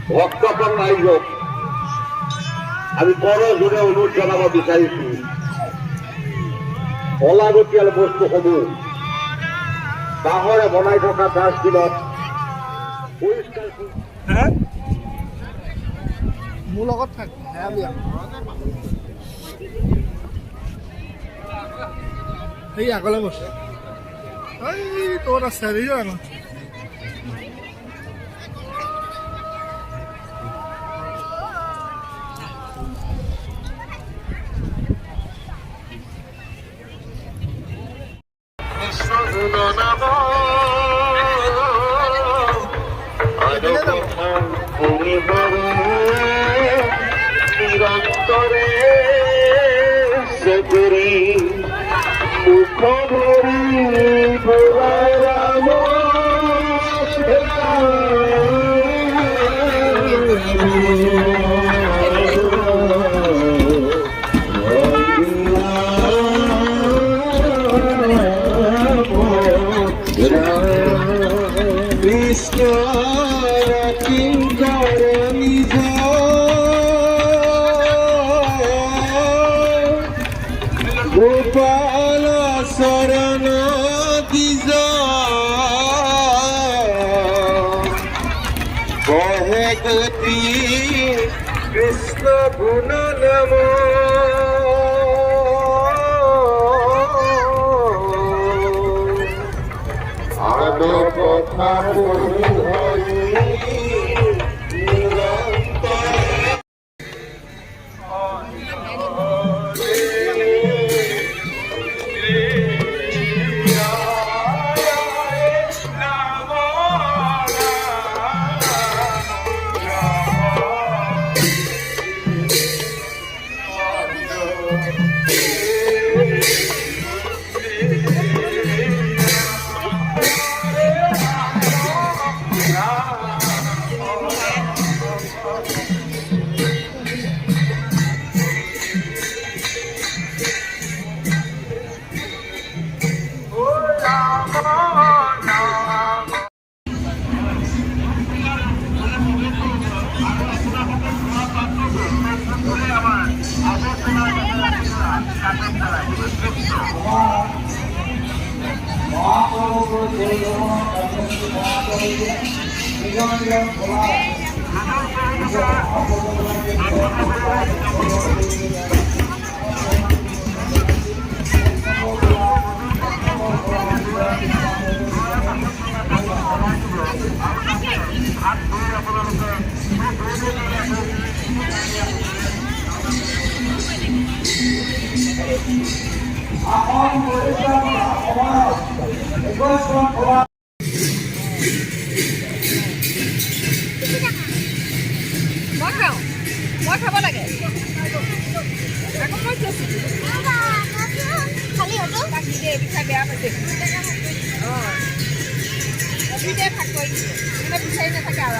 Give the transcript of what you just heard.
ভক্তপন ৰাইজক আমি কৰজোৰে অনুৰোধ জনাব বিচাৰিছো, অলাগতিয়াল বস্তুসমূহ বাঁহৰে বনাই থকা ডাষ্টবিনত পৰিষ্কাৰ মোৰ লগত থাক সেই আগলৈ গৈছে এই তোৰ আছে জানো নিরন্তরে সতরি মুখ ভরি রাম কৃষ্ণ কিঙ্কর নিজ গোপাল শরণ দিজ বহে গতি কৃষ্ণ গুণ নাম আলো কথা মই খাব লাগে আকৌ মই খালি হ'ব বাকী দে পিঠা বেয়া পাইছে অঁ দুইটাই ভাগ কৰি দিছে মানে বিচাৰি নাথাকে আৰু